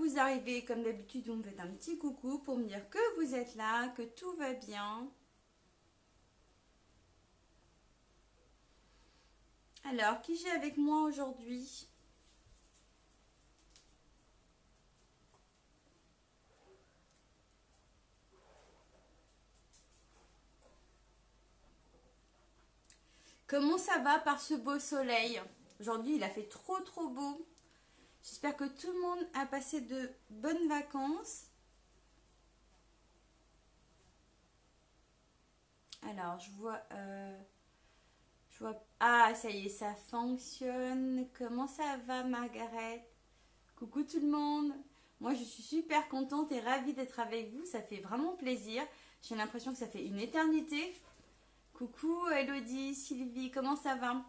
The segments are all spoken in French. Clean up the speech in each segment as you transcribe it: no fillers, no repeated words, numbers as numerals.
vous arrivez, comme d'habitude, vous me faites un petit coucou pour me dire que vous êtes là, que tout va bien. Alors, qui j'ai avec moi aujourd'hui? Comment ça va par ce beau soleil? Aujourd'hui, il a fait trop beau. J'espère que tout le monde a passé de bonnes vacances. Alors, je vois... Ah, ça y est, ça fonctionne. Comment ça va, Margaret? Coucou tout le monde. Moi, je suis super contente et ravie d'être avec vous. Ça fait vraiment plaisir. J'ai l'impression que ça fait une éternité. Coucou Elodie, Sylvie, comment ça va?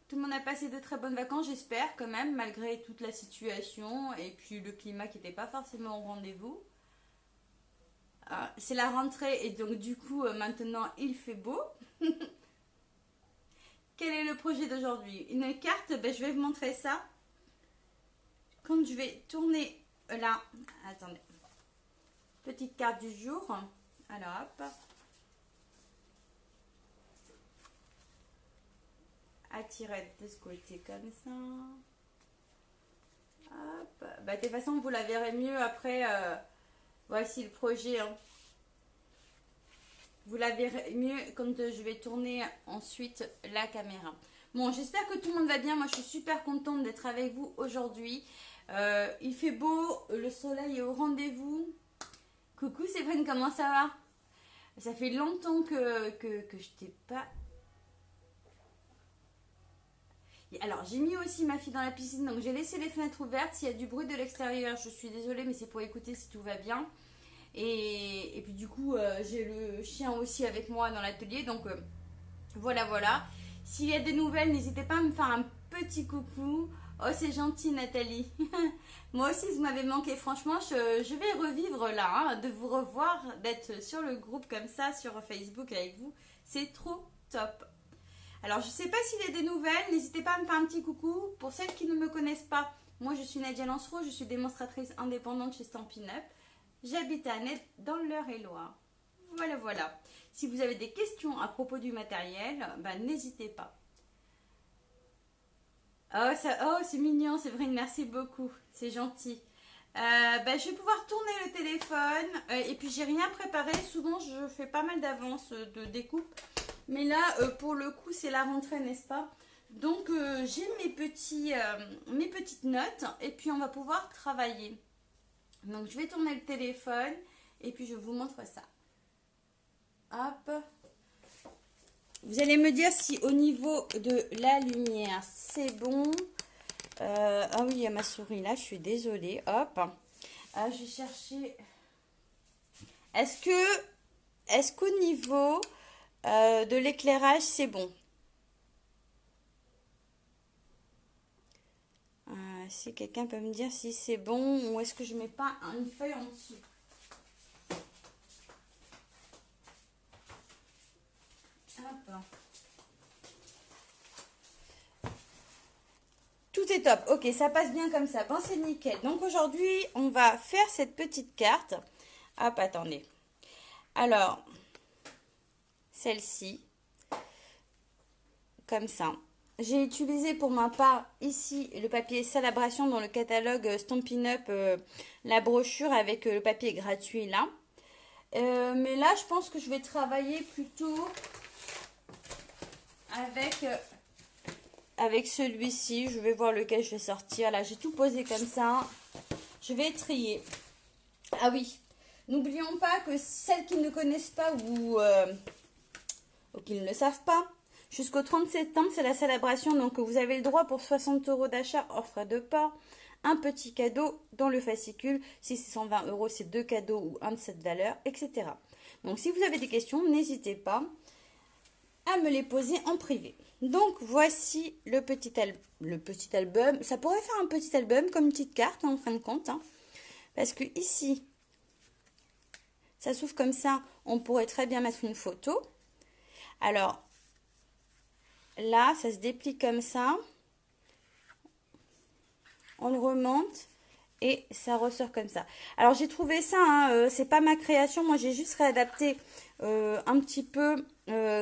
Tout le monde a passé de très bonnes vacances, j'espère, quand même, malgré toute la situation et puis le climat qui n'était pas forcément au rendez-vous. C'est la rentrée et donc du coup, maintenant, il fait beau. Quel est le projet d'aujourd'hui? Une carte, ben, je vais vous montrer ça. Quand je vais tourner là, attendez, petite carte du jour. Alors, hop. Attirer de ce côté comme ça. Hop. Bah, de toute façon, vous la verrez mieux après. Voici le projet. Hein. Vous la verrez mieux quand je vais tourner ensuite la caméra. Bon, j'espère que tout le monde va bien. Moi, je suis super contente d'être avec vous aujourd'hui. Il fait beau, le soleil est au rendez-vous. Coucou Séverine, comment ça va? Ça fait longtemps que je t'ai pas... Alors, j'ai mis aussi ma fille dans la piscine, donc j'ai laissé les fenêtres ouvertes. S'il y a du bruit de l'extérieur, je suis désolée, mais c'est pour écouter si tout va bien. Et puis du coup, j'ai le chien aussi avec moi dans l'atelier, donc voilà. S'il y a des nouvelles, n'hésitez pas à me faire un petit coucou. Oh, c'est gentil Nathalie. Moi aussi, vous m'avez manqué. Franchement, je vais revivre là, hein, de vous revoir, d'être sur le groupe comme ça, sur Facebook avec vous. C'est trop top. Alors, je ne sais pas s'il y a des nouvelles, n'hésitez pas à me faire un petit coucou. Pour celles qui ne me connaissent pas, moi je suis Nadia Lancereau, je suis démonstratrice indépendante chez Stampin' Up. J'habite à Annette dans l'Eure-et-Loir. Voilà. Si vous avez des questions à propos du matériel, n'hésitez pas. Oh, c'est mignon, c'est vrai, merci beaucoup, c'est gentil. Je vais pouvoir tourner le téléphone et puis j'ai rien préparé. Souvent, je fais pas mal d'avance de découpe. Mais là, pour le coup, c'est la rentrée, n'est-ce pas? Donc, j'ai mes petites notes et puis on va pouvoir travailler. Donc, je vais tourner le téléphone et puis je vous montre ça. Hop. Vous allez me dire si au niveau de la lumière, c'est bon. Ah oui, il y a ma souris là, je suis désolée. Hop. Je vais chercher... Est-ce qu'au niveau... de l'éclairage, c'est bon. Si quelqu'un peut me dire si c'est bon ou est-ce que je mets pas une feuille en dessous. Hop. Tout est top. Ok, ça passe bien comme ça. Bon, c'est nickel. Donc aujourd'hui, on va faire cette petite carte. Hop, attendez. Alors, celle-ci, comme ça. J'ai utilisé pour ma part ici le papier Salabration dans le catalogue Stampin' Up, la brochure avec le papier gratuit là. Mais là, je pense que je vais travailler plutôt avec celui-ci. Je vais voir lequel je vais sortir. Là, j'ai tout posé comme ça. Je vais trier. Ah oui, n'oublions pas que celles qui ne connaissent pas ou qui ne le savent pas, jusqu'au 30 septembre, c'est la célébration. Donc, vous avez le droit pour 60 € d'achat hors frais de port. Un petit cadeau dans le fascicule. Si c'est 120 €, c'est 2 cadeaux ou un de cette valeur, etc. Donc, si vous avez des questions, n'hésitez pas à me les poser en privé. Donc, voici le petit album. Ça pourrait faire un petit album comme une petite carte, en fin de compte. Hein, parce que ici, ça s'ouvre comme ça. On pourrait très bien mettre une photo. Alors, là, ça se déplie comme ça. On le remonte et ça ressort comme ça. Alors j'ai trouvé ça, hein, c'est pas ma création, moi j'ai juste réadapté un petit peu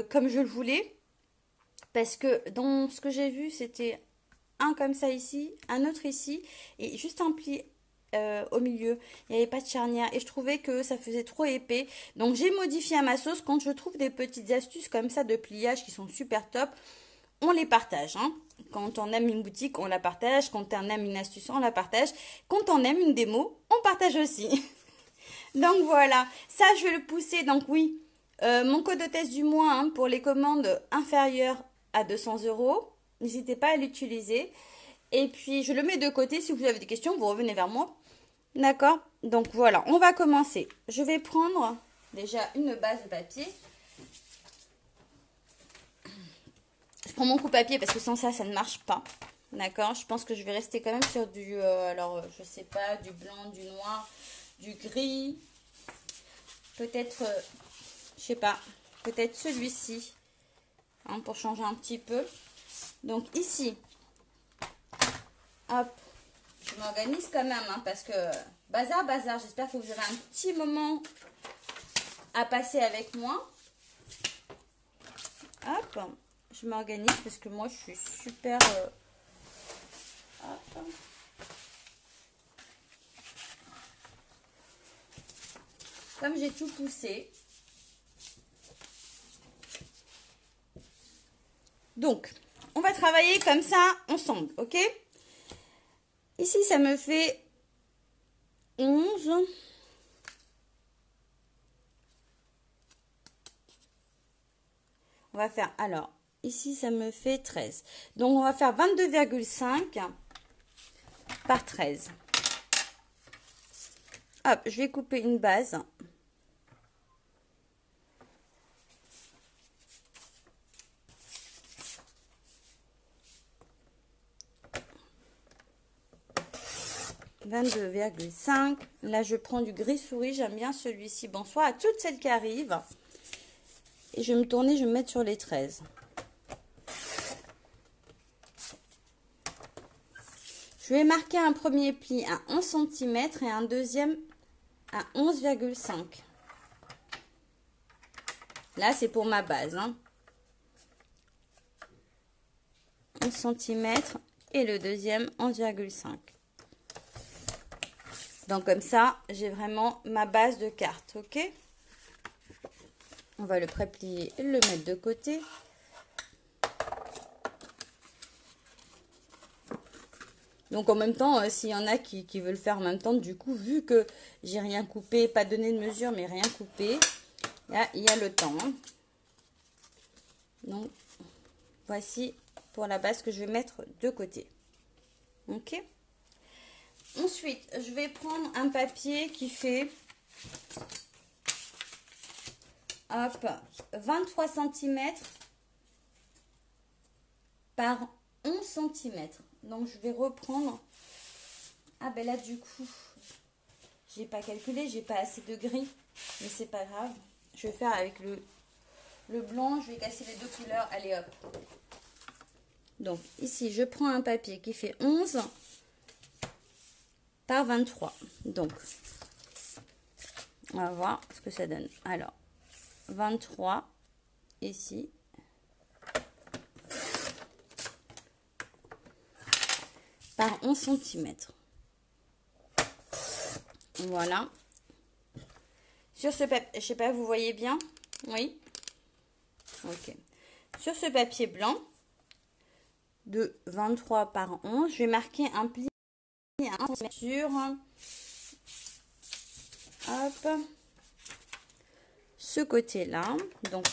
comme je le voulais. Parce que dans ce que j'ai vu, c'était un comme ça ici, un autre ici, et juste un pli au milieu. Il n'y avait pas de charnière et je trouvais que ça faisait trop épais. Donc j'ai modifié à ma sauce. Quand je trouve des petites astuces comme ça de pliage qui sont super top, on les partage. Hein. Quand on aime une boutique, on la partage. Quand on aime une astuce, on la partage. Quand on aime une démo, on partage aussi. Donc voilà, ça je vais le pousser. Donc oui, mon code de test du mois hein, pour les commandes inférieures à 200 euros. N'hésitez pas à l'utiliser. Et puis je le mets de côté. Si vous avez des questions, vous revenez vers moi. D'accord? Donc voilà, on va commencer. Je vais prendre déjà une base de papier. Je prends mon coupe-papier parce que sans ça, ça ne marche pas. D'accord? Je pense que je vais rester quand même sur du, alors je sais pas, du blanc, du noir, du gris. Peut-être, je sais pas, peut-être celui-ci, hein, pour changer un petit peu. Donc ici, hop, je m'organise quand même, hein, parce que bazar, bazar, j'espère que vous avez un petit moment à passer avec moi. Hop, je m'organise parce que moi je suis super... hop. Comme j'ai tout poussé. Donc, on va travailler comme ça ensemble, ok? Ici, ça me fait 11. On va faire, alors, ici, ça me fait 13. Donc, on va faire 22,5 par 13. Hop, je vais couper une base. « 22,5 ». Là, je prends du gris souris. J'aime bien celui-ci. Bonsoir à toutes celles qui arrivent. Et je vais me tourner, je vais me mettre sur les 13. Je vais marquer un premier pli à 11 cm et un deuxième à 11,5. Là, c'est pour ma base. Hein. 11 cm et le deuxième 11,5. Donc, comme ça, j'ai vraiment ma base de carte. OK? On va le préplier et le mettre de côté. Donc en même temps, s'il y en a qui veulent faire en même temps, du coup, vu que j'ai rien coupé, pas donné de mesure, mais rien coupé, là, il y a le temps. Hein. Donc, voici pour la base que je vais mettre de côté. Ok? Ensuite, je vais prendre un papier qui fait hop, 23 cm par 11 cm. Donc, je vais reprendre. Ah, ben là, du coup, j'ai pas calculé, j'ai pas assez de gris. Mais c'est pas grave. Je vais faire avec le blanc. Je vais casser les deux couleurs. Allez, hop. Donc, ici, je prends un papier qui fait 11 par 23. Donc, on va voir ce que ça donne. Alors, 23 ici. Par 11 cm. Voilà. Sur ce papier, je sais pas, vous voyez bien? Oui? Ok. Sur ce papier blanc de 23 par 11, je vais marquer un pli à 1 cm sur hop, ce côté-là, donc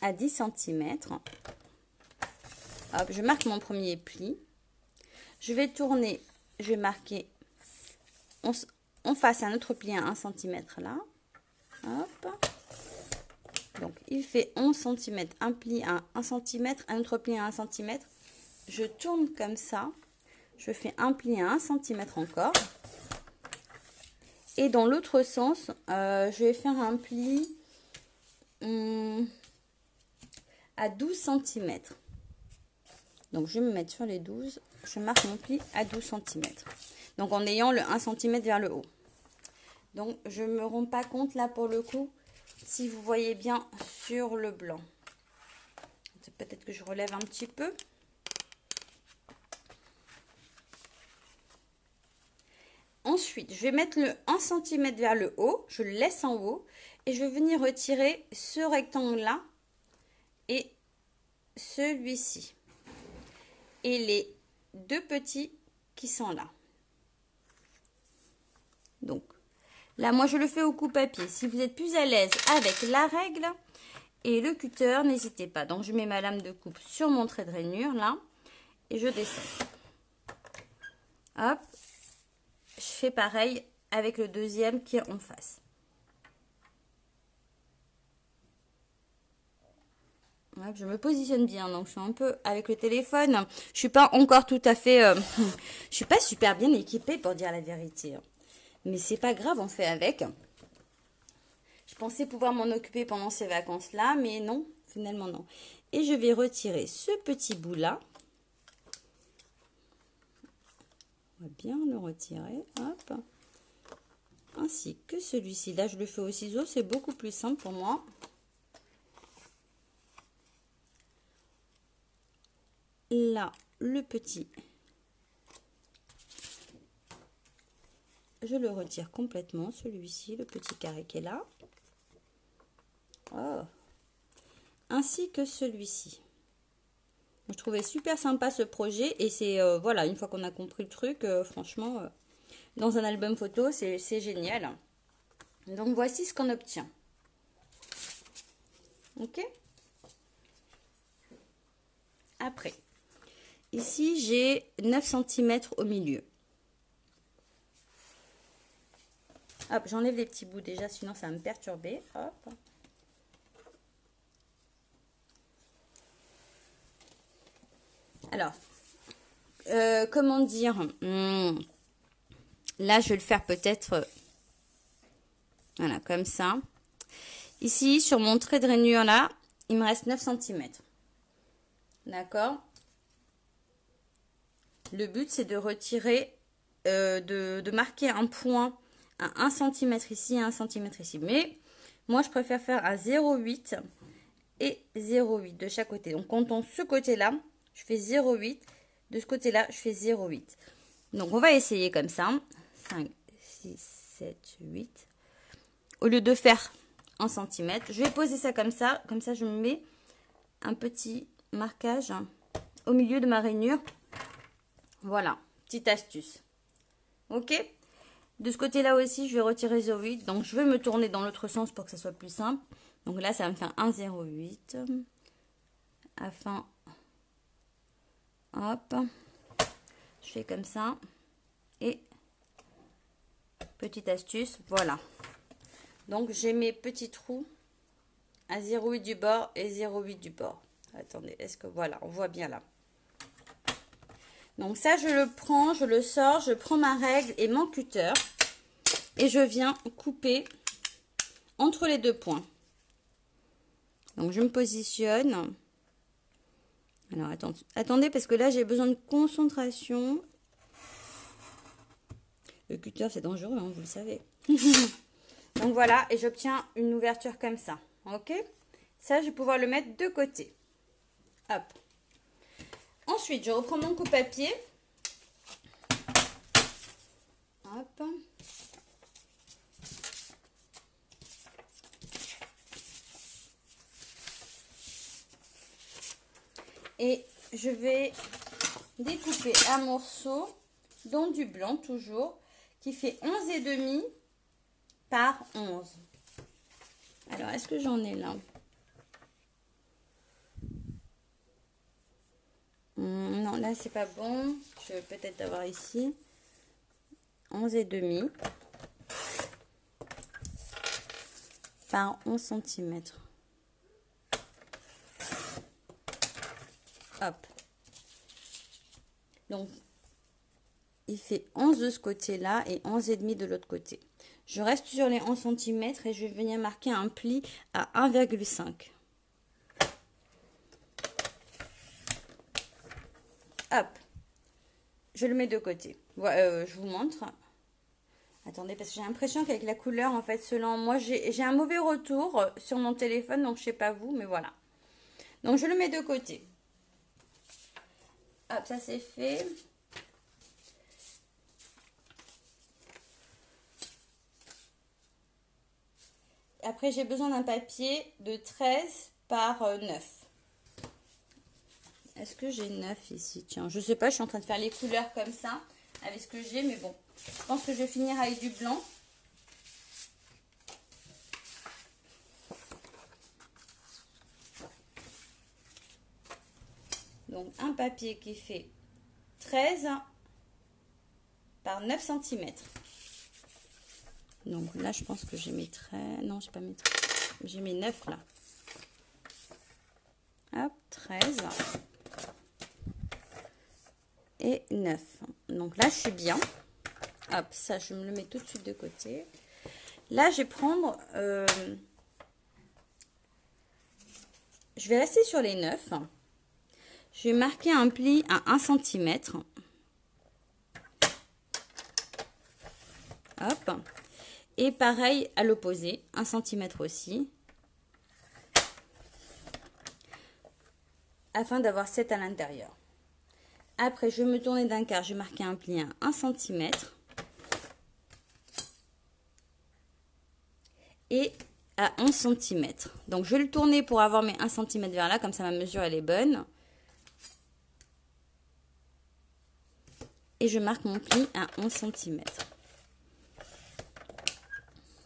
à 10 cm. Hop, je marque mon premier pli. Je vais tourner, je vais marquer, on fasse un autre pli à 1 cm là. Hop. Donc, il fait 11 cm, un pli à 1 cm, un autre pli à 1 cm. Je tourne comme ça. Je fais un pli à 1 cm encore. Et dans l'autre sens, je vais faire un pli à 12 cm. Donc, je vais me mettre sur les 12 je marque mon pli à 12 cm. Donc en ayant le 1 cm vers le haut. Donc je ne me rends pas compte là pour le coup si vous voyez bien sur le blanc. Peut-être que je relève un petit peu. Ensuite, je vais mettre le 1 cm vers le haut, je le laisse en haut et je vais venir retirer ce rectangle-là et celui-ci. Et les deux petits qui sont là. Donc, là, moi, je le fais au coupe-papier. Si vous êtes plus à l'aise avec la règle et le cutter, n'hésitez pas. Donc, je mets ma lame de coupe sur mon trait de rainure, là, et je descends. Hop. Je fais pareil avec le deuxième qui est en face. Hop, je me positionne bien, donc je suis un peu avec le téléphone. Je suis pas encore tout à fait... je suis pas super bien équipée pour dire la vérité. Mais c'est pas grave, on fait avec. Je pensais pouvoir m'en occuper pendant ces vacances-là, mais non, finalement non. Et je vais retirer ce petit bout-là. On va bien le retirer, hop. Ainsi que celui-ci. Là, je le fais au ciseau, c'est beaucoup plus simple pour moi. Là, le petit, je le retire complètement, celui-ci, le petit carré qui est là. Oh. Ainsi que celui-ci. Je trouvais super sympa ce projet et c'est, voilà, une fois qu'on a compris le truc, franchement, dans un album photo, c'est génial. Donc, voici ce qu'on obtient. Ok? Après, ici, j'ai 9 cm au milieu. Hop, j'enlève les petits bouts déjà, sinon ça va me perturber. Hop. Alors, comment dire, là, je vais le faire peut-être, voilà, comme ça. Ici, sur mon trait de rainure, là, il me reste 9 cm. D'accord? Le but, c'est de retirer, de marquer un point à 1 cm ici et 1 cm ici. Mais moi, je préfère faire à 0,8 et 0,8 de chaque côté. Donc, quand on ce côté-là, je fais 0,8. De ce côté-là, je fais 0,8. Donc, on va essayer comme ça. 5, 6, 7, 8. Au lieu de faire 1 cm, je vais poser ça comme ça. Comme ça, je me mets un petit marquage au milieu de ma rainure. Voilà, petite astuce. Ok? De ce côté-là aussi, je vais retirer 0,8. Donc, je vais me tourner dans l'autre sens pour que ça soit plus simple. Donc là, ça va me faire 1,08. Afin... Hop. Je fais comme ça. Et petite astuce, voilà. Donc, j'ai mes petits trous à 0,8 du bord et 0,8 du bord. Attendez, est-ce que... Voilà, on voit bien là. Donc ça, je le prends, je le sors, je prends ma règle et mon cutter. Et je viens couper entre les deux points. Donc je me positionne. Alors attendez parce que là, j'ai besoin de concentration. Le cutter, c'est dangereux, hein, vous le savez. Donc voilà, et j'obtiens une ouverture comme ça. Ok? Ça, je vais pouvoir le mettre de côté. Hop. Ensuite, je reprends mon coupe-papier. Hop. Et je vais découper un morceau dans du blanc toujours, qui fait 11,5 par 11. Alors, est-ce que j'en ai là? Non, là, c'est pas bon. Je vais peut-être avoir ici 11,5 par 11 cm. Hop. Donc, il fait 11 de ce côté-là et 11,5 de l'autre côté. Je reste sur les 11 cm et je vais venir marquer un pli à 1,5. Hop. je le mets de côté. Je vous montre. Attendez, parce que j'ai l'impression qu'avec la couleur, en fait, selon moi, j'ai un mauvais retour sur mon téléphone, donc je sais pas vous, mais voilà. Donc je le mets de côté. Hop, ça c'est fait. Après, j'ai besoin d'un papier de 13 par 9. Est-ce que j'ai 9 ici? Tiens, je sais pas, je suis en train de faire les couleurs comme ça, avec ce que j'ai, mais bon. Je pense que je vais finir avec du blanc. Donc, un papier qui fait 13 par 9 cm. Donc là, je pense que j'ai mes 13. Non, j'ai pas mes 13. J'ai mes 9 là. Hop, 13 et 9. Donc là, je suis bien. Hop, ça, je me le mets tout de suite de côté. Là, je vais prendre... je vais rester sur les 9. Je vais marquer un pli à 1 cm. Hop. Et pareil à l'opposé, 1 cm aussi. Afin d'avoir 7 à l'intérieur. Après, je vais me tourner d'un quart. Je vais marquer un pli à 1 cm. Et à 11 cm. Donc, je vais le tourner pour avoir mes 1 cm vers là. Comme ça, ma mesure, elle est bonne. Et je marque mon pli à 11 cm.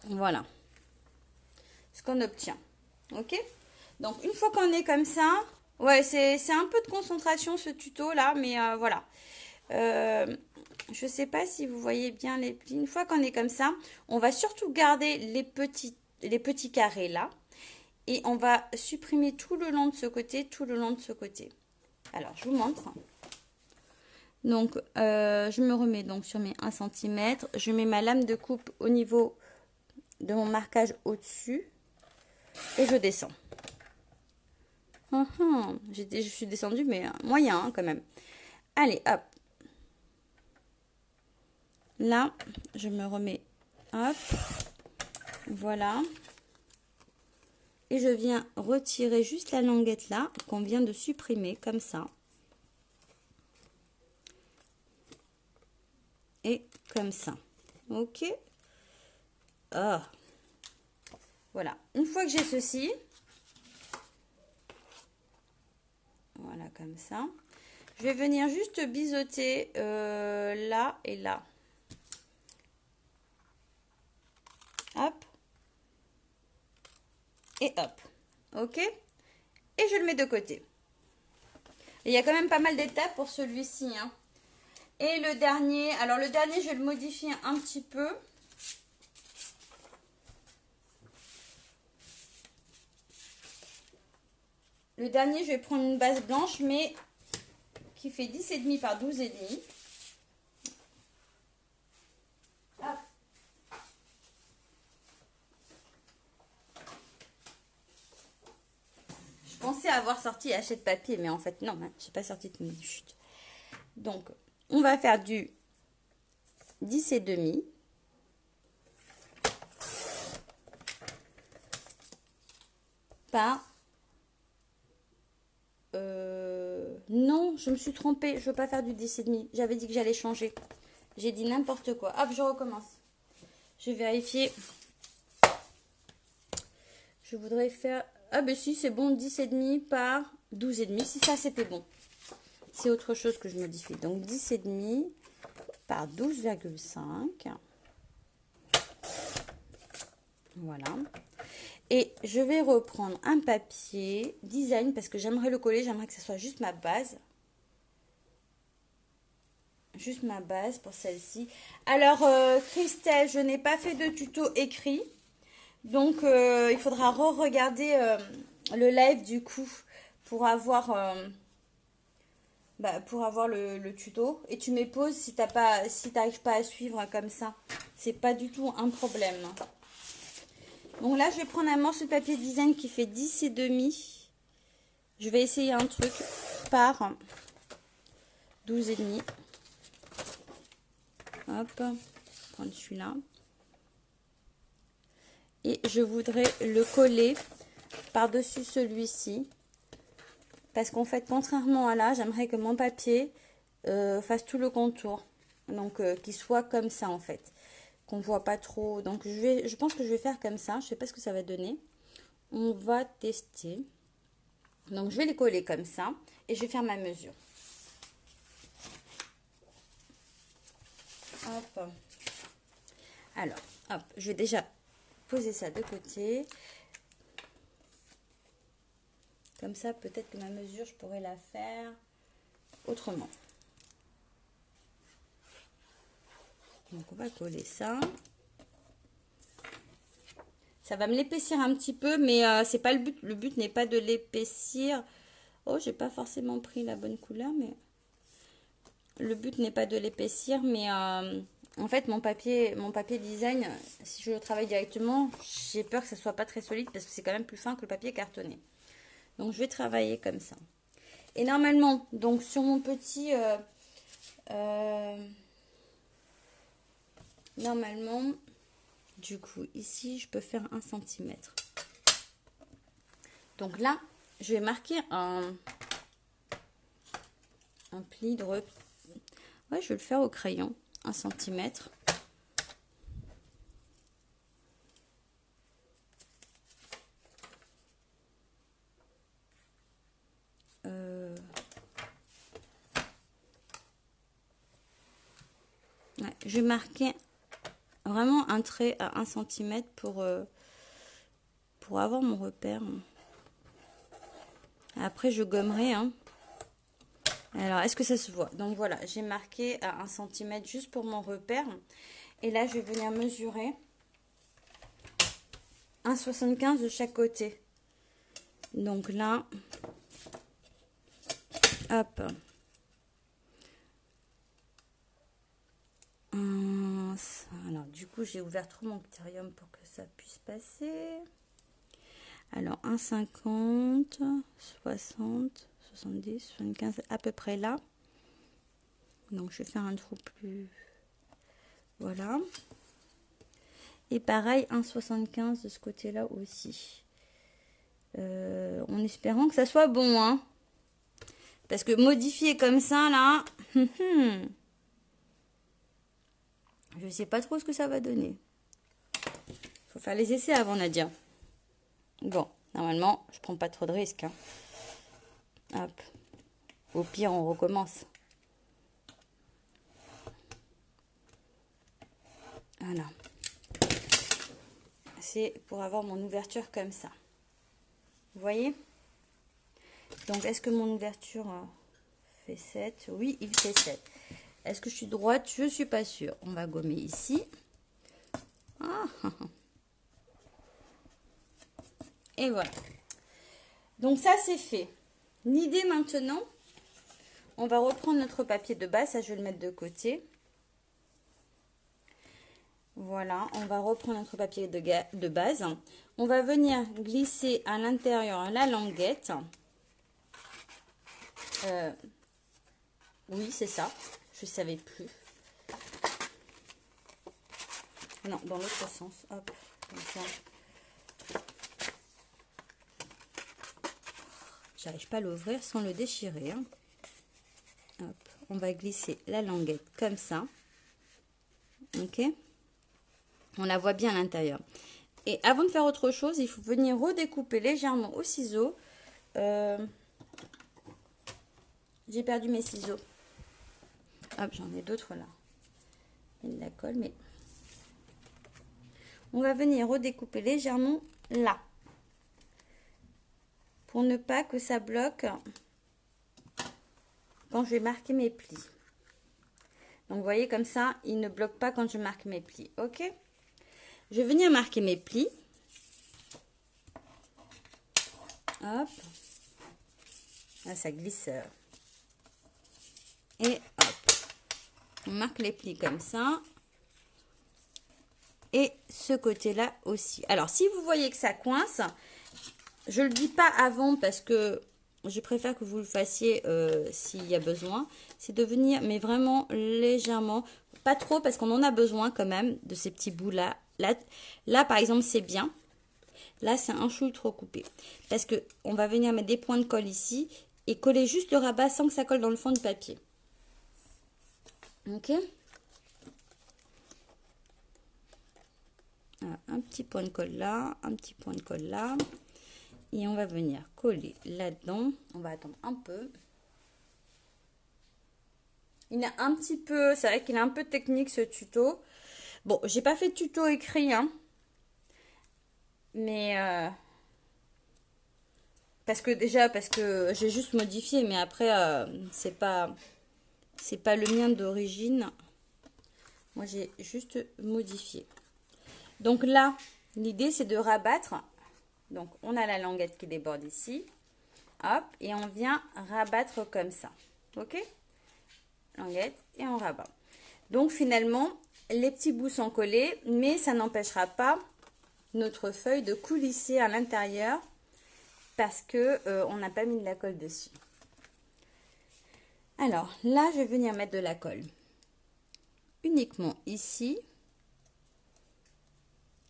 Voilà ce qu'on obtient. Ok, donc une fois qu'on est comme ça, ouais, c'est un peu de concentration ce tuto là, mais voilà. Je sais pas si vous voyez bien les plis. Une fois qu'on est comme ça, on va surtout garder les petits carrés là, et on va supprimer tout le long de ce côté, tout le long de ce côté. Alors je vous montre. Donc je me remets donc sur mes 1 cm, je mets ma lame de coupe au niveau de mon marquage au-dessus et je descends. Je suis descendue, mais moyen hein, quand même. Allez, hop. Là, je me remets, hop, voilà. Et je viens retirer juste la languette là, qu'on vient de supprimer, comme ça. Et comme ça. Ok. Oh. Voilà. Une fois que j'ai ceci, voilà, comme ça. Je vais venir juste biseauter là et là. Hop. Et hop. Ok. Et je le mets de côté. Et il y a quand même pas mal d'étapes pour celui-ci. Hein. Et le dernier, alors le dernier, je vais le modifier un petit peu. Le dernier, je vais prendre une base blanche, mais qui fait 10,5 par 12,5. Je pensais avoir sorti hachette papier, mais en fait, non, hein, je n'ai pas sorti de chute. Donc, on va faire du 10,5 par... non, je me suis trompée. Je ne veux pas faire du 10,5. J'avais dit que j'allais changer. J'ai dit n'importe quoi. Hop, je recommence. Je vais vérifier. Je voudrais faire... Ah ben si, c'est bon, 10,5 par 12,5. Si ça, c'était bon. C'est autre chose que je modifie. Donc, 10,5 par 12,5. Voilà. Et je vais reprendre un papier design parce que j'aimerais le coller. J'aimerais que ce soit juste ma base. Juste ma base pour celle-ci. Alors, Christelle, je n'ai pas fait de tuto écrit. Donc, il faudra re-regarder le live du coup pour avoir, le tuto. Et tu mets pause si t'arrives pas à suivre comme ça. C'est pas du tout un problème. Donc là, je vais prendre un morceau de papier design qui fait 10,5. Je vais essayer un truc par 12,5. Hop, prendre celui-là. Et je voudrais le coller par-dessus celui-ci. Parce qu'en fait, contrairement à là, j'aimerais que mon papier fasse tout le contour. Donc, qu'il soit comme ça en fait. Qu'on ne voit pas trop. Donc, je pense que je vais faire comme ça. Je ne sais pas ce que ça va donner. On va tester. Donc, je vais les coller comme ça. Et je vais faire ma mesure. Hop. Alors, hop, je vais déjà poser ça de côté. Comme ça, peut-être que ma mesure, je pourrais la faire autrement. Donc, on va coller ça. Ça va me l'épaissir un petit peu, mais c'est pas le but. Le but n'est pas de l'épaissir. Oh, j'ai pas forcément pris la bonne couleur, mais le but n'est pas de l'épaissir, mais en fait, mon papier design, si je le travaille directement, j'ai peur que ça soit pas très solide parce que c'est quand même plus fin que le papier cartonné. Donc, je vais travailler comme ça. Et normalement, donc sur mon petit... normalement, du coup, ici, je peux faire 1 cm. Donc là, je vais marquer un pli de... Ouais, je vais le faire au crayon. 1 cm. Ouais, je vais marquer vraiment un trait à 1 cm pour avoir mon repère. Après, je gommerai. Hein. Alors, est-ce que ça se voit? Donc voilà, j'ai marqué à 1 cm juste pour mon repère. Et là, je vais venir mesurer 1,75 de chaque côté. Donc là, hop. Alors, du coup, j'ai ouvert trop mon Critérium pour que ça puisse passer. Alors, 1,50, 60, 70, 75, à peu près là. Donc, je vais faire un trou plus... Voilà. Et pareil, 1,75 de ce côté-là aussi. En espérant que ça soit bon, hein. Parce que modifier comme ça, là... je sais pas trop ce que ça va donner. Faut faire les essais avant, Nadia. Bon, normalement, je prends pas trop de risques. Hein. Hop. Au pire, on recommence. Voilà. C'est pour avoir mon ouverture comme ça. Vous voyez? Donc, est-ce que mon ouverture fait 7? Oui, il fait 7. Est-ce que je suis droite? Je ne suis pas sûre. On va gommer ici. Ah. Et voilà. Donc, ça, c'est fait. L'idée maintenant, on va reprendre notre papier de base. Ça, je vais le mettre de côté. Voilà, on va reprendre notre papier de base. On va venir glisser à l'intérieur la languette. Oui, c'est ça. Je ne savais plus. Non, dans l'autre sens. Hop, comme ça. J'arrive pas à l'ouvrir sans le déchirer. Hein. Hop, on va glisser la languette comme ça. Ok. On la voit bien à l'intérieur. Et avant de faire autre chose, il faut venir redécouper légèrement au ciseau. J'ai perdu mes ciseaux. Hop, j'en ai d'autres là. Il y a de la colle, mais... On va venir redécouper légèrement là. Pour ne pas que ça bloque quand je vais marquer mes plis. Donc, vous voyez, comme ça, il ne bloque pas quand je marque mes plis. Ok? Je vais venir marquer mes plis. Hop. Là, ça glisse. Et hop. On marque les plis comme ça. Et ce côté-là aussi. Alors, si vous voyez que ça coince, je ne le dis pas avant parce que je préfère que vous le fassiez s'il y a besoin, c'est de venir, mais vraiment légèrement, pas trop parce qu'on en a besoin quand même de ces petits bouts là. Là par exemple, c'est bien. Là, c'est un chouille trop coupé. Parce que on va venir mettre des points de colle ici et coller juste le rabat sans que ça colle dans le fond du papier. Ok? Voilà, un petit point de colle là, un petit point de colle là. Et on va venir coller là-dedans. On va attendre un peu. Il est un petit peu, c'est vrai qu'il est un peu technique ce tuto. Bon, j'ai pas fait de tuto écrit, hein. Mais parce que j'ai juste modifié, mais après c'est pas le mien d'origine. Moi j'ai juste modifié. Donc là, l'idée c'est de rabattre. Donc on a la languette qui déborde ici. Hop, et on vient rabattre comme ça. Ok? Languette et on rabat. Donc finalement, les petits bouts sont collés, mais ça n'empêchera pas notre feuille de coulisser à l'intérieur parce que on n'a pas mis de la colle dessus. Alors là, je vais venir mettre de la colle uniquement ici,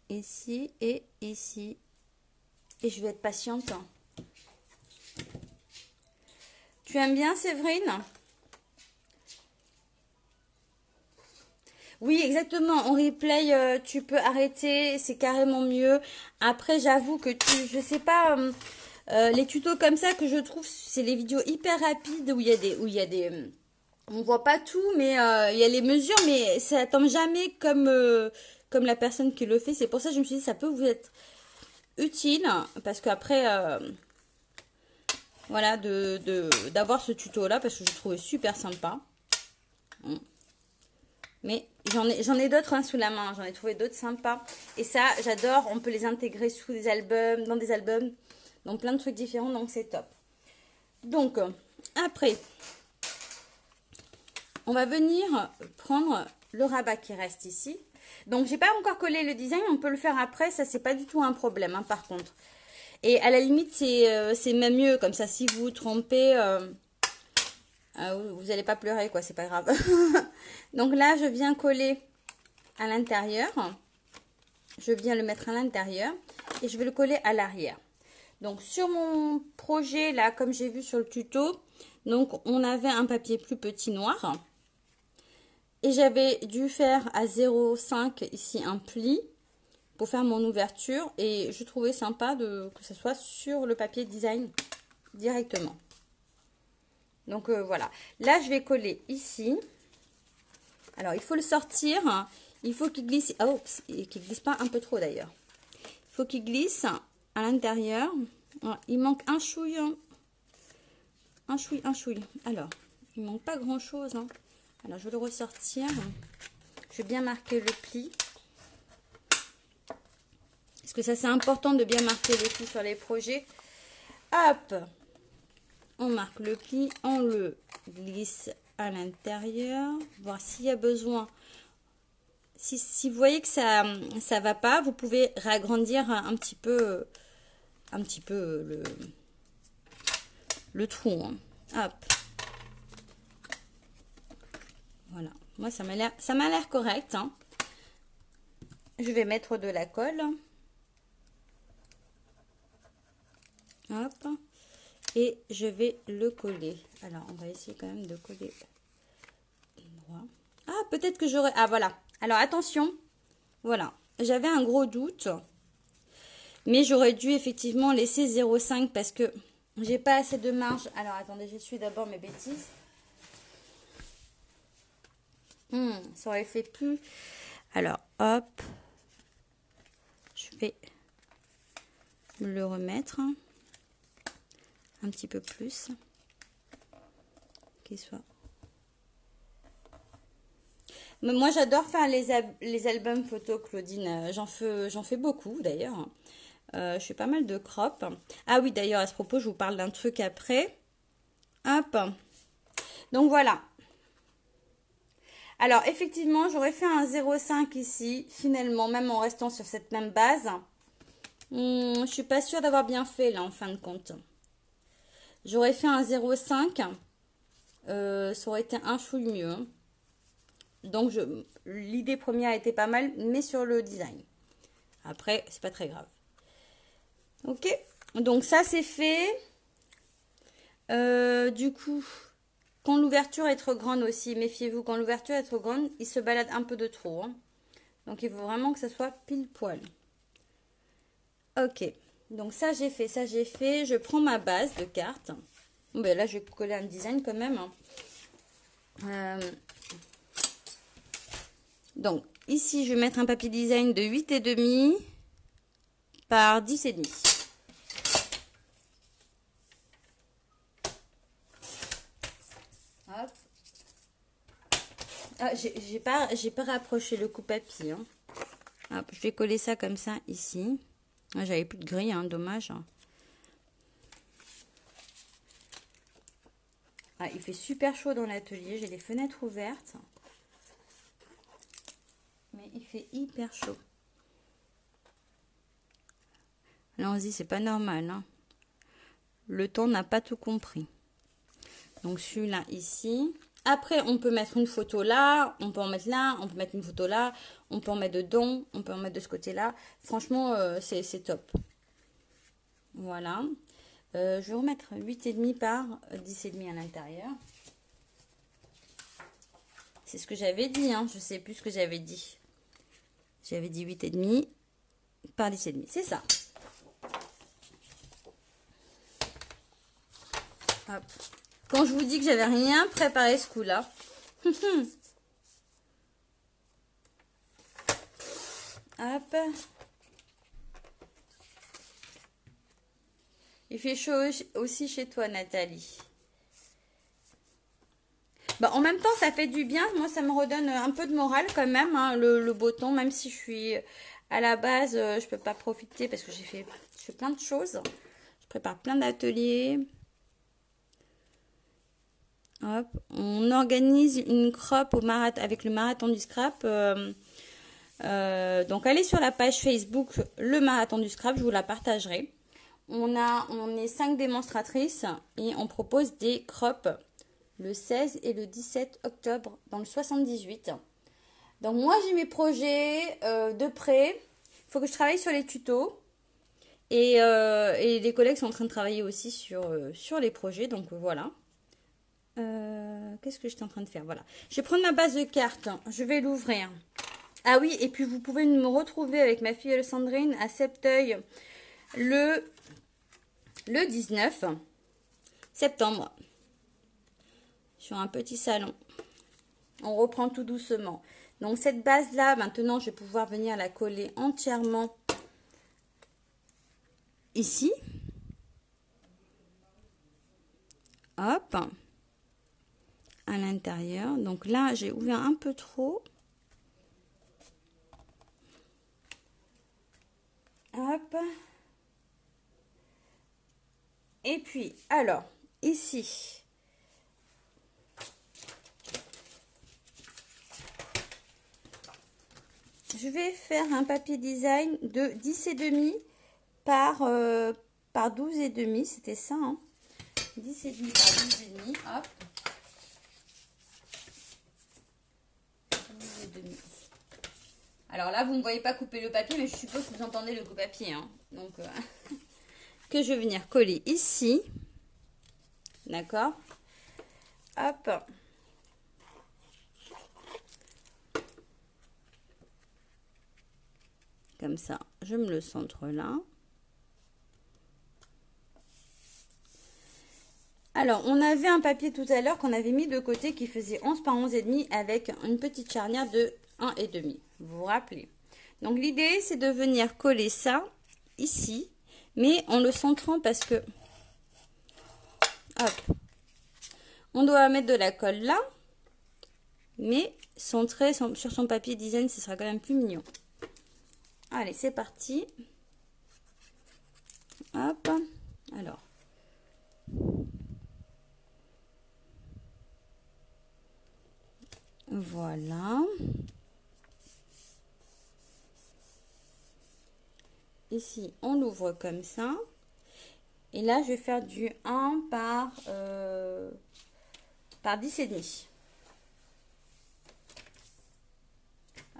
ici et ici. Et je vais être patiente. Tu aimes bien, Séverine? Oui, exactement. En replay, tu peux arrêter, c'est carrément mieux. Après, j'avoue que je sais pas, les tutos comme ça que je trouve, c'est les vidéos hyper rapides où il y a des, on voit pas tout, mais il y a les mesures, mais ça tombe jamais comme la personne qui le fait. C'est pour ça que je me suis dit, ça peut vous être utile, parce qu'après, voilà, d'avoir ce tuto là, parce que je trouvais super sympa. Mais j'en ai d'autres sous la main. J'en ai trouvé d'autres sympas. Et ça, j'adore. On peut les intégrer sous des albums, dans plein de trucs différents. Donc, c'est top. Donc, après, on va venir prendre le rabat qui reste ici. Donc, j'ai pas encore collé le design. On peut le faire après. Ça, c'est pas du tout un problème, hein, par contre. Et à la limite, c'est même mieux. Comme ça, si vous vous trompez... vous n'allez pas pleurer, quoi, c'est pas grave. Donc là, je viens coller à l'intérieur. Je viens le mettre à l'intérieur et je vais le coller à l'arrière. Donc sur mon projet, là, comme j'ai vu sur le tuto, donc on avait un papier plus petit noir. Et j'avais dû faire à 0,5 ici un pli pour faire mon ouverture. Et je trouvais sympa que ce soit sur le papier design directement. Donc voilà, là je vais coller ici. Alors il faut le sortir, il faut qu'il glisse, oh, qu'il glisse pas un peu trop d'ailleurs. Il faut qu'il glisse à l'intérieur. Il manque un chouille, un chouille. Alors, il manque pas grand chose, hein. Alors je vais le ressortir. Je vais bien marquer le pli. Parce que ça c'est important de bien marquer le pli sur les projets. Hop! On marque le pli, on le glisse à l'intérieur, voir s'il y a besoin. Si vous voyez que ça va pas, vous pouvez réagrandir un petit peu le trou, hein. Hop. Voilà. Moi, ça m'a l'air correct, hein. Je vais mettre de la colle. Hop. Et je vais le coller. Alors, on va essayer quand même de coller droit. Ah, peut-être que j'aurais... Ah, voilà. Alors, attention. Voilà. J'avais un gros doute. Mais j'aurais dû effectivement laisser 0,5 parce que j'ai pas assez de marge. Alors, attendez, j'essuie d'abord mes bêtises. Ça aurait fait plus. Alors, hop. Je vais le remettre un petit peu plus, qu'il soit. Mais moi j'adore faire les albums photos, Claudine. J'en fais beaucoup d'ailleurs. Je fais pas mal de crop. Ah oui, d'ailleurs à ce propos je vous parle d'un truc après. Hop. Donc voilà. Alors effectivement j'aurais fait un 0,5 ici. Finalement, même en restant sur cette même base, je suis pas sûre d'avoir bien fait là en fin de compte. J'aurais fait un 0,5. Ça aurait été un chouille mieux. Hein. Donc, l'idée première était pas mal, mais sur le design. Après, c'est pas très grave. Ok, donc ça c'est fait. Du coup, quand l'ouverture est trop grande aussi, méfiez-vous, quand l'ouverture est trop grande, il se balade un peu de trop. Hein. Donc, il faut vraiment que ça soit pile poil. Ok, donc ça j'ai fait, ça j'ai fait. Je prends ma base de cartes. Bon, ben là, je vais coller un design quand même. Hein. Donc, ici, je vais mettre un papier design de 8,5 par 10,5. Hop. Ah, j'ai pas rapproché le coupe-papier. Hein. Hop, je vais coller ça comme ça ici. Ah, j'avais plus de grille, hein, dommage. Ah, il fait super chaud dans l'atelier. J'ai les fenêtres ouvertes. Mais il fait hyper chaud. Allons-y, c'est pas normal. Hein. Le temps n'a pas tout compris. Donc celui-là ici. Après, on peut mettre une photo là, on peut en mettre là, on peut mettre une photo là, on peut en mettre dedans, on peut en mettre de ce côté-là. Franchement, c'est top. Voilà. Je vais remettre 8,5 par 10,5 à l'intérieur. C'est ce que j'avais dit, hein. Je sais plus ce que j'avais dit. J'avais dit 8,5 par 10,5. C'est ça. Hop. Quand je vous dis que j'avais rien préparé ce coup-là. Hop. Il fait chaud aussi chez toi, Nathalie. Bah, en même temps, ça fait du bien. Moi, ça me redonne un peu de morale quand même, hein, le beau temps. Même si je suis à la base, je peux pas profiter parce que je fais plein de choses. Je prépare plein d'ateliers. Hop, on organise une crop avec le marathon du scrap. Donc allez sur la page Facebook le marathon du scrap, je vous la partagerai. On est 5 démonstratrices et on propose des crops le 16 et le 17 octobre dans le 78. Donc moi j'ai mes projets de près. Il faut que je travaille sur les tutos. Et les collègues sont en train de travailler aussi sur les projets. Donc voilà. Qu'est-ce que j'étais en train de faire? Voilà. Je vais prendre ma base de cartes. Je vais l'ouvrir. Ah oui, et puis vous pouvez me retrouver avec ma fille Sandrine à Septeuil le 19 septembre. Sur un petit salon. On reprend tout doucement. Donc cette base-là, maintenant, je vais pouvoir venir la coller entièrement ici. Hop. À l'intérieur. Donc là, j'ai ouvert un peu trop. Hop. Et puis, alors, ici, je vais faire un papier design de 10,5 par 12,5. C'était ça, hein. 10,5 par 12,5. Hop. 12,5. Alors là, vous ne voyez pas couper le papier, mais je suppose que vous entendez le coupe-papier. Hein. Donc, que je vais venir coller ici. D'accord. Hop. Comme ça, je me le centre là. Alors, on avait un papier tout à l'heure qu'on avait mis de côté qui faisait 11 par 11,5 avec une petite charnière de 1,5. Vous vous rappelez? Donc, l'idée, c'est de venir coller ça ici, mais en le centrant parce que... Hop. On doit mettre de la colle là, mais centrer sur son papier design, ce sera quand même plus mignon. Allez, c'est parti. Hop. Alors. Voilà. Ici, on l'ouvre comme ça. Et là, je vais faire du 1 par 10 et demi.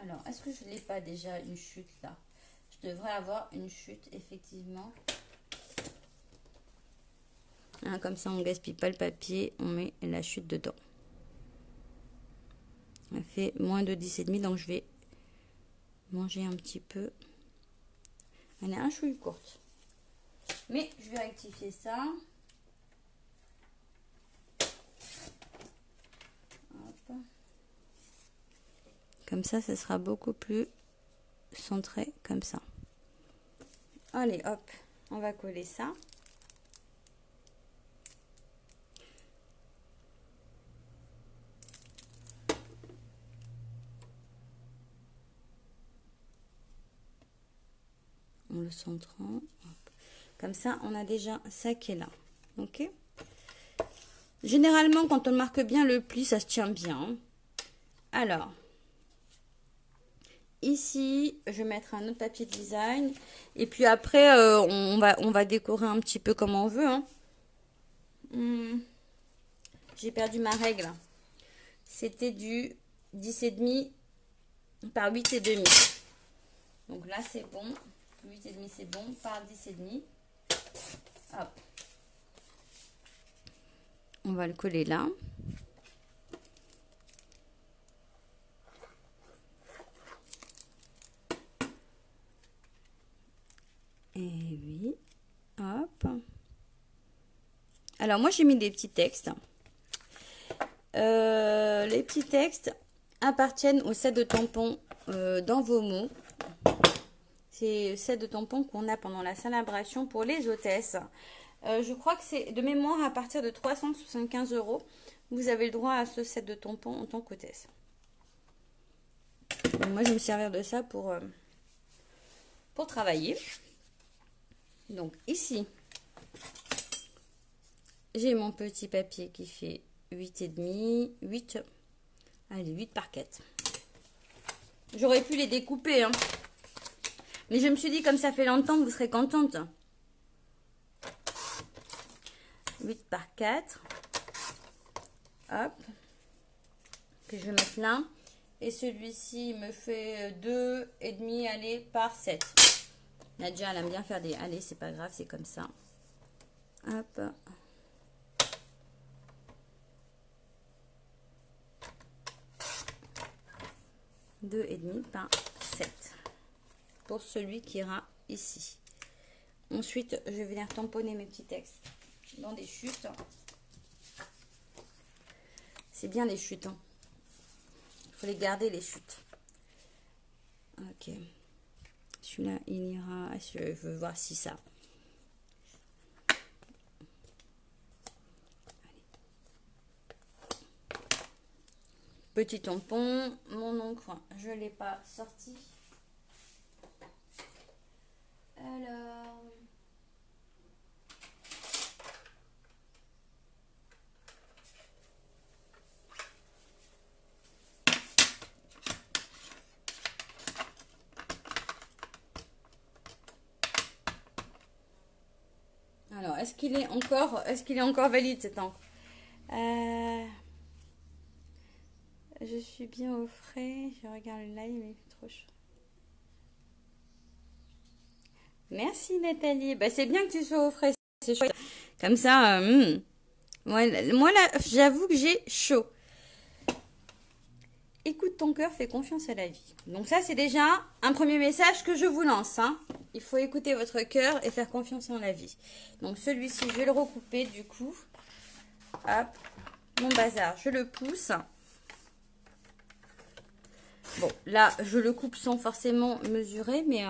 Alors, est-ce que je n'ai pas déjà une chute là? Je devrais avoir une chute, effectivement. Hein, comme ça, on ne gaspille pas le papier. On met la chute dedans. Ça fait moins de 10 et demi, donc je vais manger un petit peu. Elle est un chouille courte. Mais je vais rectifier ça. Hop. Comme ça sera beaucoup plus centré comme ça. Allez, hop, on va coller ça. En le centrant. Hop. Comme ça, on a déjà ça qui est là. Ok. Généralement, quand on marque bien le pli, ça se tient bien. Alors, ici, je vais mettre un autre papier de design. Et puis après, on va décorer un petit peu comme on veut. Hein. J'ai perdu ma règle. C'était du 10,5 par 8,5. Donc là, c'est bon. 8,5, c'est bon. Par 10,5. Hop. On va le coller là. Et oui. Hop. Alors, moi, j'ai mis des petits textes. Les petits textes appartiennent au set de tampons dans vos mots. C'est le set de tampons qu'on a pendant la célébration pour les hôtesses. Je crois que c'est de mémoire à partir de 375 €. Vous avez le droit à ce set de tampons en tant qu'hôtesse. Moi, je vais me servir de ça pour travailler. Donc ici, j'ai mon petit papier qui fait 8,5, 8, allez, 8 par 4. J'aurais pu les découper, hein. Mais je me suis dit, comme ça fait longtemps, vous serez contente. 8 par 4. Hop. Que je vais mettre là. Et celui-ci me fait 2,5, allez, par 7. Nadia, elle aime bien faire des... Allez, c'est pas grave, c'est comme ça. Hop. Deux et demi par 7. Pour celui qui ira ici. Ensuite, je vais venir tamponner mes petits textes dans des chutes. C'est bien les chutes. Hein. Il faut les garder, les chutes. Ok. Celui-là, il ira... Je veux voir si ça... Petit tampon. Mon encre, je ne l'ai pas sorti. Alors... Alors, est-ce qu'il est encore valide cet encre? Je suis bien au frais. Je regarde le live, mais il fait trop chaud. Merci Nathalie. Bah, c'est bien que tu sois au frais. C'est chaud. Comme ça, moi là, j'avoue que j'ai chaud. Écoute ton cœur, fais confiance à la vie. Donc ça, c'est déjà un premier message que je vous lance. Hein. Il faut écouter votre cœur et faire confiance en la vie. Donc celui-ci, je vais le recouper du coup. Hop, mon bazar, je le pousse. Bon, là, je le coupe sans forcément mesurer, mais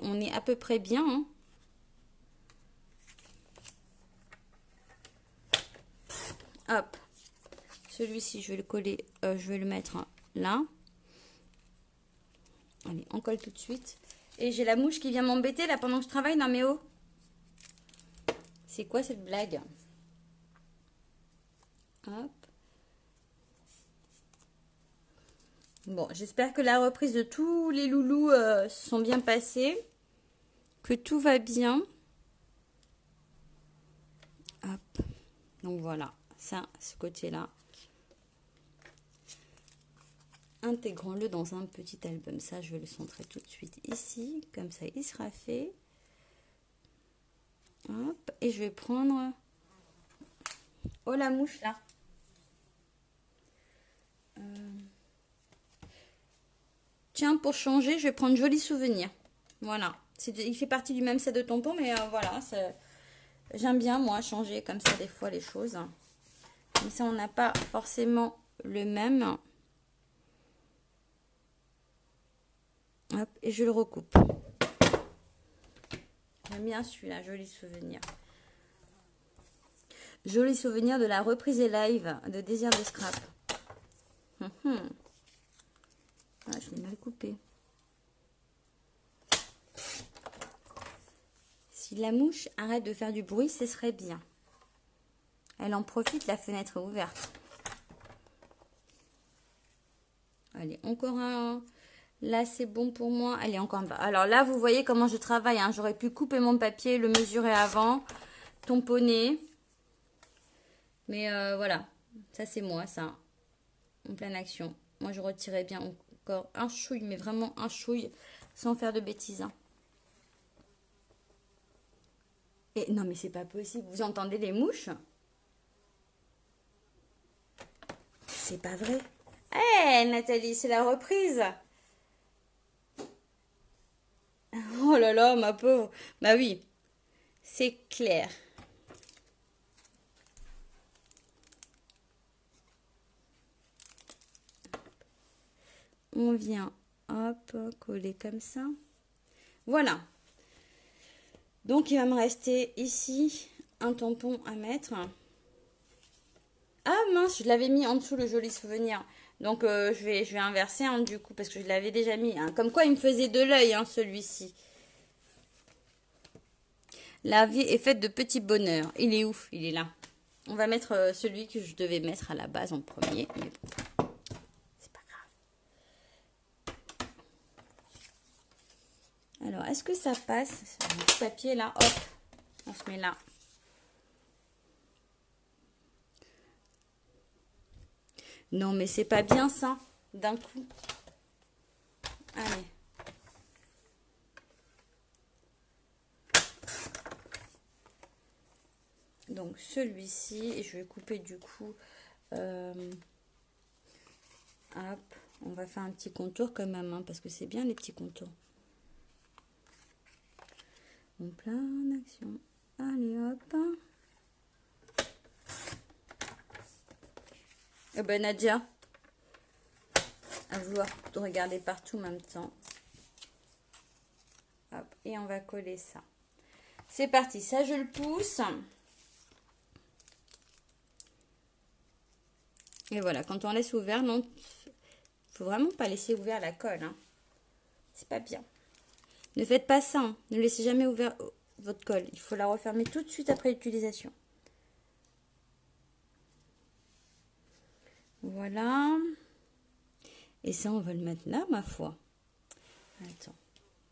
on est à peu près bien. Hein. Hop. Celui-ci, je vais le coller, je vais le mettre là. Allez, on colle tout de suite. Et j'ai la mouche qui vient m'embêter là pendant que je travaille. Non mais oh. C'est quoi cette blague? Hop. Bon, j'espère que la reprise de tous les loulous se sont bien passés. Que tout va bien. Hop. Donc voilà, ça, ce côté-là. Intégrons-le dans un petit album. Ça, je vais le centrer tout de suite ici. Comme ça, il sera fait. Hop. Et je vais prendre... Oh, la mouche, là. Tiens, pour changer, je vais prendre Joli Souvenir. Voilà. Il fait partie du même set de tampons, mais voilà. J'aime bien, moi, changer comme ça, des fois, les choses. Comme ça, on n'a pas forcément le même. Hop, et je le recoupe. J'aime bien celui-là, Joli Souvenir. Joli Souvenir de la reprise et live de Désir de Scrap. Ah, je l'ai mal coupé. Si la mouche arrête de faire du bruit, ce serait bien. Elle en profite, la fenêtre est ouverte. Allez, encore un. Là, c'est bon pour moi. Allez, encore un bas. Alors là, vous voyez comment je travaille. Hein. J'aurais pu couper mon papier, le mesurer avant, tamponner. Mais voilà, ça c'est moi, ça. En pleine action. Moi, je retirais bien encore un chouille, mais vraiment un chouille, sans faire de bêtises. Hein. Et non, mais c'est pas possible. Vous entendez les mouches? C'est pas vrai. Eh, Nathalie, c'est la reprise. Oh là là, ma pauvre. Bah oui, c'est clair. On vient, hop, coller comme ça. Voilà. Donc, il va me rester ici un tampon à mettre. Ah mince, je l'avais mis en dessous, le Joli Souvenir. Donc, je vais inverser hein, du coup, parce que je l'avais déjà mis. Hein. Comme quoi, il me faisait de l'œil, hein, celui-ci. La vie est faite de petits bonheurs. Il est ouf, il est là. On va mettre celui que je devais mettre à la base en premier. Mais bon, c'est pas grave. Alors, est-ce que ça passe? Le petit papier là, hop, on se met là. Non, mais c'est pas bien ça, d'un coup. Allez. Donc celui-ci, et je vais couper du coup. Hop, on va faire un petit contour quand même, hein, parce que c'est bien les petits contours. En plein action. Allez hop. Eh ben Nadia, à vouloir tout regarder partout en même temps. Hop, et on va coller ça. C'est parti, ça je le pousse. Et voilà, quand on laisse ouvert, non, faut vraiment pas laisser ouvert la colle. Hein. C'est pas bien. Ne faites pas ça. Hein. Ne laissez jamais ouvert votre colle. Il faut la refermer tout de suite après l'utilisation. Voilà. Et ça, on va le mettre là, ma foi. Attends.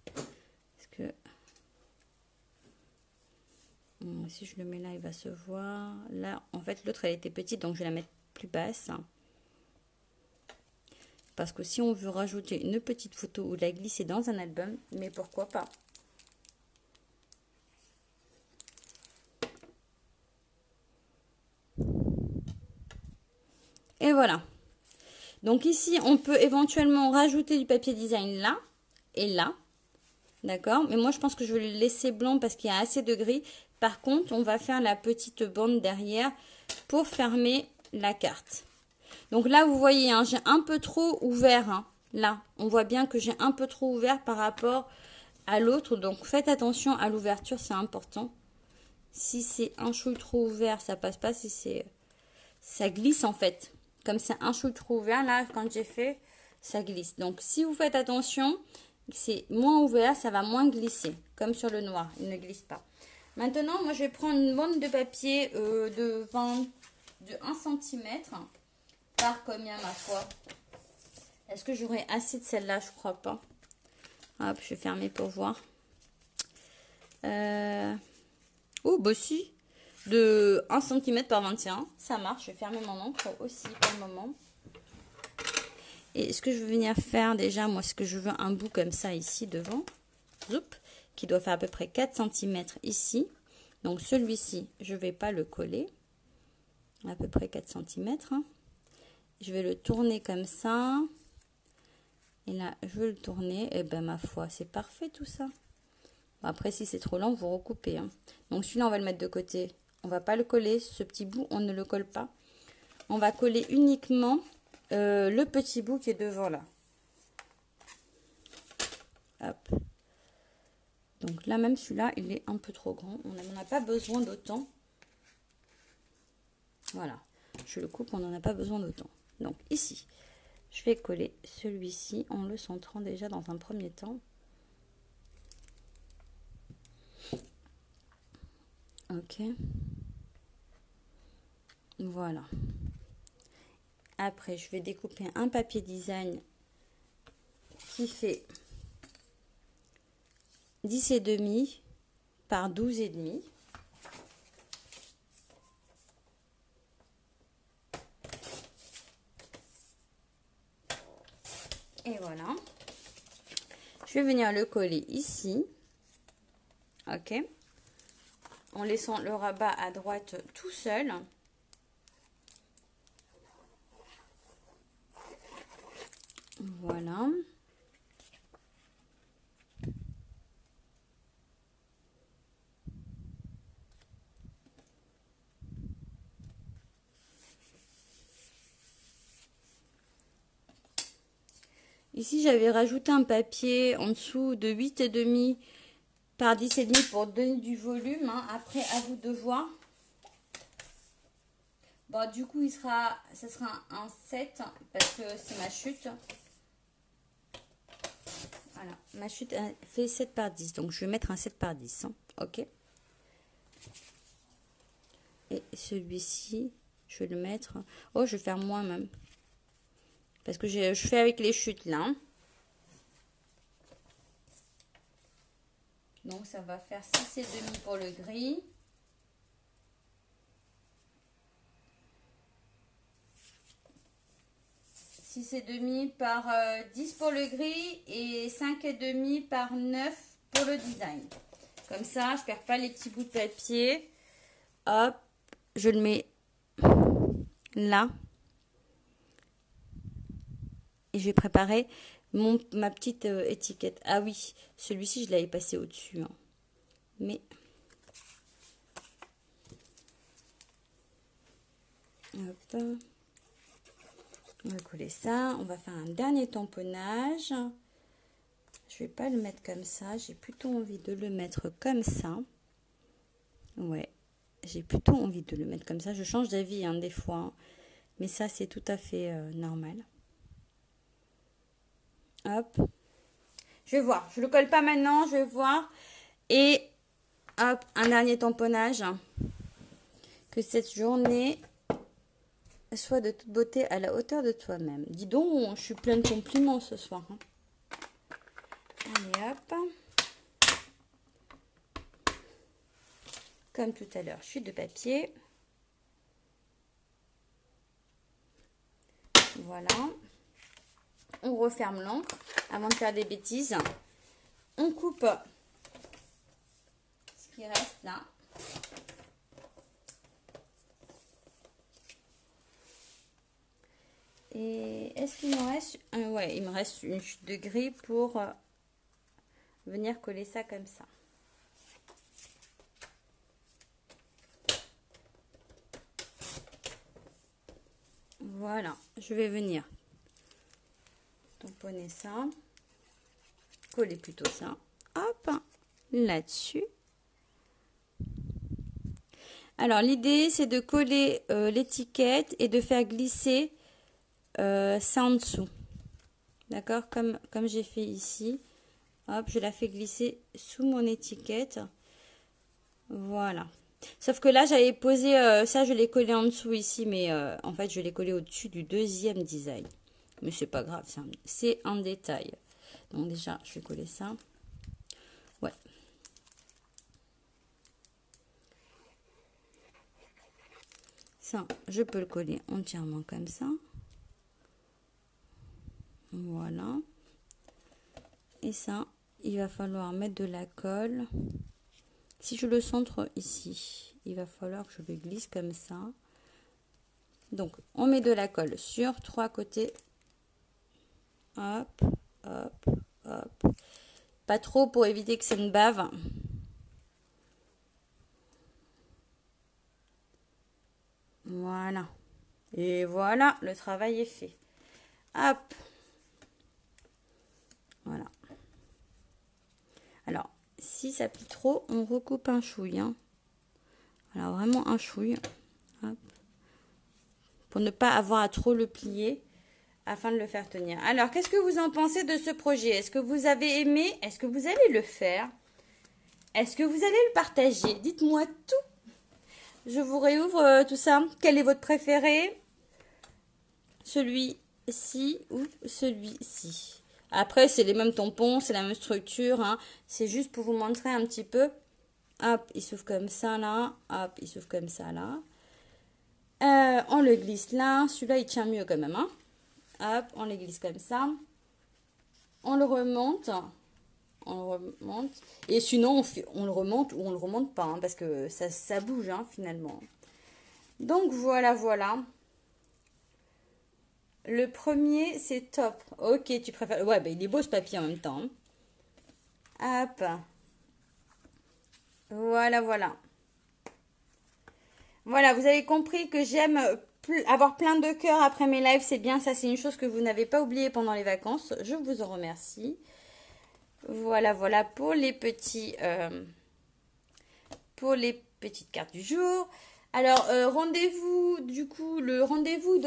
Parce que... si je le mets là, il va se voir. Là, en fait, l'autre, elle était petite, donc je vais la mettre plus basse. Parce que si on veut rajouter une petite photo ou la glisser dans un album, mais pourquoi pas? Et voilà. Donc ici, on peut éventuellement rajouter du papier design là et là. D'accord? Mais moi, je pense que je vais le laisser blanc parce qu'il y a assez de gris. Par contre, on va faire la petite bande derrière pour fermer la carte. Donc là, vous voyez, hein, j'ai un peu trop ouvert. Hein, là, on voit bien que j'ai un peu trop ouvert par rapport à l'autre. Donc, faites attention à l'ouverture, c'est important. Si c'est un chouille trop ouvert, ça passe pas. Si c'est... ça glisse en fait. Comme c'est un chouille trop ouvert, là, quand j'ai fait, ça glisse. Donc, si vous faites attention, c'est moins ouvert, ça va moins glisser. Comme sur le noir, il ne glisse pas. Maintenant, moi, je vais prendre une bande de papier de 1 cm. Par combien, ma foi? Est-ce que j'aurai assez de celle-là? Je crois pas. Hop, je vais fermer pour voir. Oh, bah si. de 1 cm par 21. Ça marche, je vais fermer mon encre aussi pour le moment. Et ce que je veux venir faire déjà, moi, ce que je veux un bout comme ça ici devant, zoup, qui doit faire à peu près 4 cm ici. Donc celui-ci, je ne vais pas le coller, à peu près 4 cm. Je vais le tourner comme ça. Et là, je veux le tourner. Et ben ma foi, c'est parfait tout ça. Après, si c'est trop long, vous recoupez. Hein. Donc celui-là, on va le mettre de côté. On va pas le coller. Ce petit bout, on ne le colle pas. On va coller uniquement le petit bout qui est devant là. Hop. Donc là, même celui-là, il est un peu trop grand. On n'en a pas besoin d'autant. Voilà. Je le coupe, on n'en a pas besoin d'autant. Donc ici, je vais coller celui-ci en le centrant déjà dans un premier temps. Ok. Voilà. Après, je vais découper un papier design qui fait 10,5 par 12,5. Et voilà. Je vais venir le coller ici. Ok. En laissant le rabat à droite tout seul. Voilà. Ici, j'avais rajouté un papier en dessous de 8,5 par 10,5 pour donner du volume. Hein. Après, à vous de voir. Bon, du coup, ça sera un 7 parce que c'est ma chute. Voilà, ma chute fait 7 par 10. Donc, je vais mettre un 7 par 10. Hein. Ok. Et celui-ci, je vais le mettre. Oh, je vais faire moins même. Parce que je fais avec les chutes là. Hein. Donc, ça va faire 6,5 pour le gris. Et demi par 10 pour le gris et 5,5 par 9 pour le design. Comme ça, je perds pas les petits bouts de papier. Hop, je le mets là. Et je vais préparer ma petite étiquette. Ah oui, celui-ci, je l'avais passé au-dessus. Hein. Mais... Hop. On va coller ça. On va faire un dernier tamponnage. Je vais pas le mettre comme ça. J'ai plutôt envie de le mettre comme ça. Ouais. J'ai plutôt envie de le mettre comme ça. Je change d'avis hein, des fois. Hein. Mais ça, c'est tout à fait normal. Hop. Je vais voir. Je le colle pas maintenant. Je vais voir. Et hop, un dernier tamponnage. Que cette journée soit de toute beauté à la hauteur de toi-même. Dis donc, je suis pleine de compliments ce soir. Hein. Allez, hop. Comme tout à l'heure, chute de papier. Voilà. On referme l'encre avant de faire des bêtises. On coupe ce qui reste là. Et est-ce qu'il me reste... ouais, il me reste une chute de gris pour venir coller ça comme ça. Voilà, je vais venir tamponner ça. Coller plutôt ça. Hop, là-dessus. Alors, l'idée, c'est de coller l'étiquette et de faire glisser ça en dessous. D'accord, comme j'ai fait ici. Hop, je la fais glisser sous mon étiquette. Voilà. Sauf que là, j'avais posé ça, je l'ai collé en dessous ici, mais en fait, je l'ai collé au-dessus du deuxième design. Mais c'est pas grave, c'est un détail. Donc déjà, je vais coller ça. Ouais. Ça, je peux le coller entièrement comme ça. Voilà. Et ça, il va falloir mettre de la colle. Si je le centre ici, il va falloir que je le glisse comme ça. Donc, on met de la colle sur 3 côtés. Hop, hop, hop. Pas trop pour éviter que ça ne bave. Voilà. Et voilà, le travail est fait. Hop. Voilà. Alors, si ça plie trop, on recoupe un chouille. Hein. Alors, vraiment un chouille. Hop. Pour ne pas avoir à trop le plier afin de le faire tenir. Alors, qu'est-ce que vous en pensez de ce projet? Est-ce que vous avez aimé? Est-ce que vous allez le faire? Est-ce que vous allez le partager? Dites-moi tout. Je vous réouvre tout ça. Quel est votre préféré? Celui-ci ou celui-ci? Après, c'est les mêmes tampons, c'est la même structure. Hein. C'est juste pour vous montrer un petit peu. Hop, il s'ouvre comme ça là. Hop, il s'ouvre comme ça là. On le glisse là. Celui-là, il tient mieux quand même. Hein. Hop, on le glisse comme ça. On le remonte. On le remonte. Et sinon, on le remonte ou on le remonte pas. Hein, parce que ça bouge hein, finalement. Donc voilà, voilà. Le premier, c'est top. Ok, tu préfères... Ouais, bah, il est beau ce papier en même temps. Hein. Hop. Voilà, voilà. Voilà, vous avez compris que j'aime avoir plein de cœurs après mes lives. C'est bien, ça c'est une chose que vous n'avez pas oublié pendant les vacances. Je vous en remercie. Voilà, voilà pour les petits... pour les petites cartes du jour. Alors, rendez-vous, du coup, le rendez-vous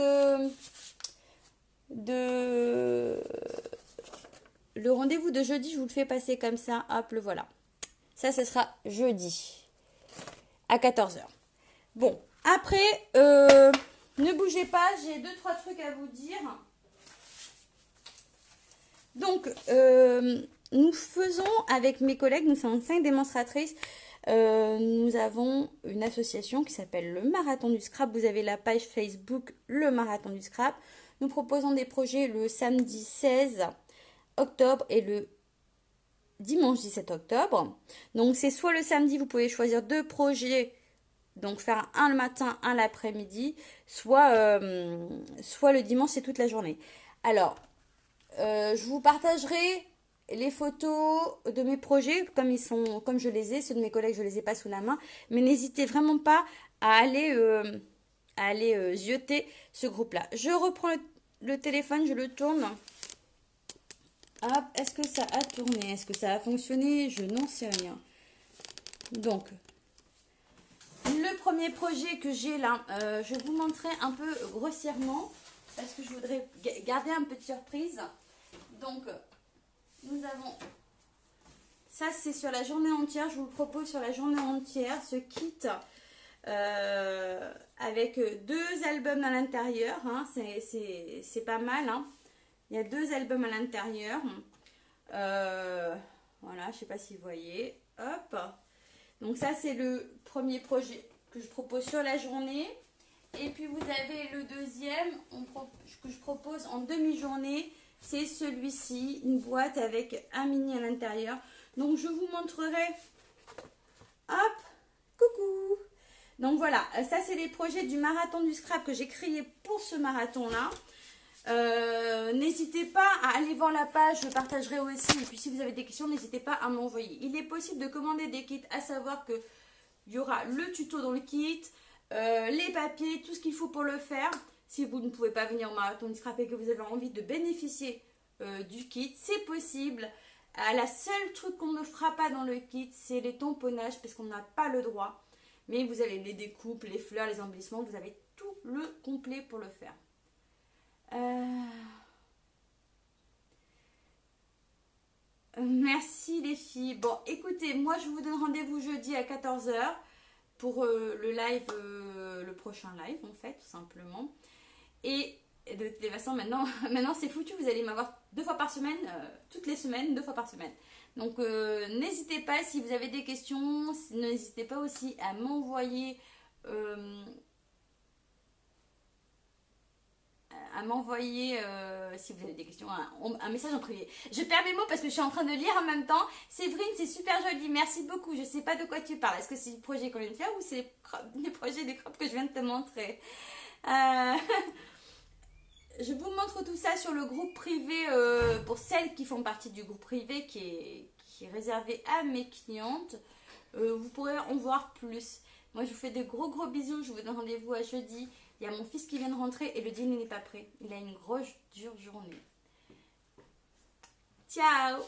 le rendez-vous de jeudi, je vous le fais passer comme ça. Hop, le voilà. Ça, ce sera jeudi à 14 h. Bon, après, ne bougez pas, j'ai 2-3 trucs à vous dire. Donc, nous faisons avec mes collègues, nous sommes 5 démonstratrices. Nous avons une association qui s'appelle le Marathon du Scrap. Vous avez la page Facebook Le Marathon du Scrap. Nous proposons des projets le samedi 16 octobre et le dimanche 17 octobre. Donc c'est soit le samedi, vous pouvez choisir 2 projets, donc faire un le matin, un l'après-midi, soit le dimanche, c'est toute la journée. Alors, je vous partagerai les photos de mes projets comme je les ai. Ceux de mes collègues, je ne les ai pas sous la main. Mais n'hésitez vraiment pas à aller zioter ce groupe-là. Je reprends le téléphone, je le tourne. Hop, est-ce que ça a tourné? Est-ce que ça a fonctionné? Je n'en sais rien. Donc, le premier projet que j'ai là, je vais vous montrer un peu grossièrement parce que je voudrais garder un peu de surprise. Donc, nous avons... Ça, c'est sur la journée entière. Je vous le propose sur la journée entière. Ce kit avec 2 albums à l'intérieur. Hein, c'est pas mal. Hein. Il y a 2 albums à l'intérieur. Voilà, je sais pas si vous voyez. Hop. Donc ça, c'est le premier projet que je propose sur la journée. Et puis, vous avez le deuxième que je propose en demi-journée. C'est celui-ci, une boîte avec un mini à l'intérieur. Donc, je vous montrerai. Hop, coucou. Donc, voilà, ça, c'est les projets du marathon du scrap que j'ai créé pour ce marathon-là. N'hésitez pas à aller voir la page, je partagerai aussi. Et puis, si vous avez des questions, n'hésitez pas à m'envoyer. Il est possible de commander des kits, à savoir qu'il y aura le tuto dans le kit, les papiers, tout ce qu'il faut pour le faire. Si vous ne pouvez pas venir au marathon du scrap et que vous avez envie de bénéficier du kit, c'est possible. La seule truc qu'on ne fera pas dans le kit, c'est les tamponnages parce qu'on n'a pas le droit. Mais vous avez les découpes, les fleurs, les embellissements, vous avez tout le complet pour le faire. Merci les filles. Bon, écoutez, moi je vous donne rendez-vous jeudi à 14 h pour le live, le prochain live en fait, tout simplement. Et de toute façon, maintenant c'est foutu, vous allez m'avoir 2 fois par semaine, toutes les semaines, 2 fois par semaine. Donc n'hésitez pas, si vous avez des questions, n'hésitez pas aussi à m'envoyer à m'envoyer, si vous avez des questions, un message en privé. Je perds mes mots parce que je suis en train de lire en même temps. Séverine, c'est super joli, merci beaucoup. Je sais pas de quoi tu parles. Est-ce que c'est du projet qu'on vient de faire ou c'est les projets des crop que je viens de te montrer? Je vous montre tout ça sur le groupe privé pour celles qui font partie du groupe privé qui est réservé à mes clientes. Vous pourrez en voir plus. Moi, je vous fais de gros gros bisous. Je vous donne rendez-vous à jeudi. Il y a mon fils qui vient de rentrer et le dîner n'est pas prêt. Il a une grosse dure journée. Ciao!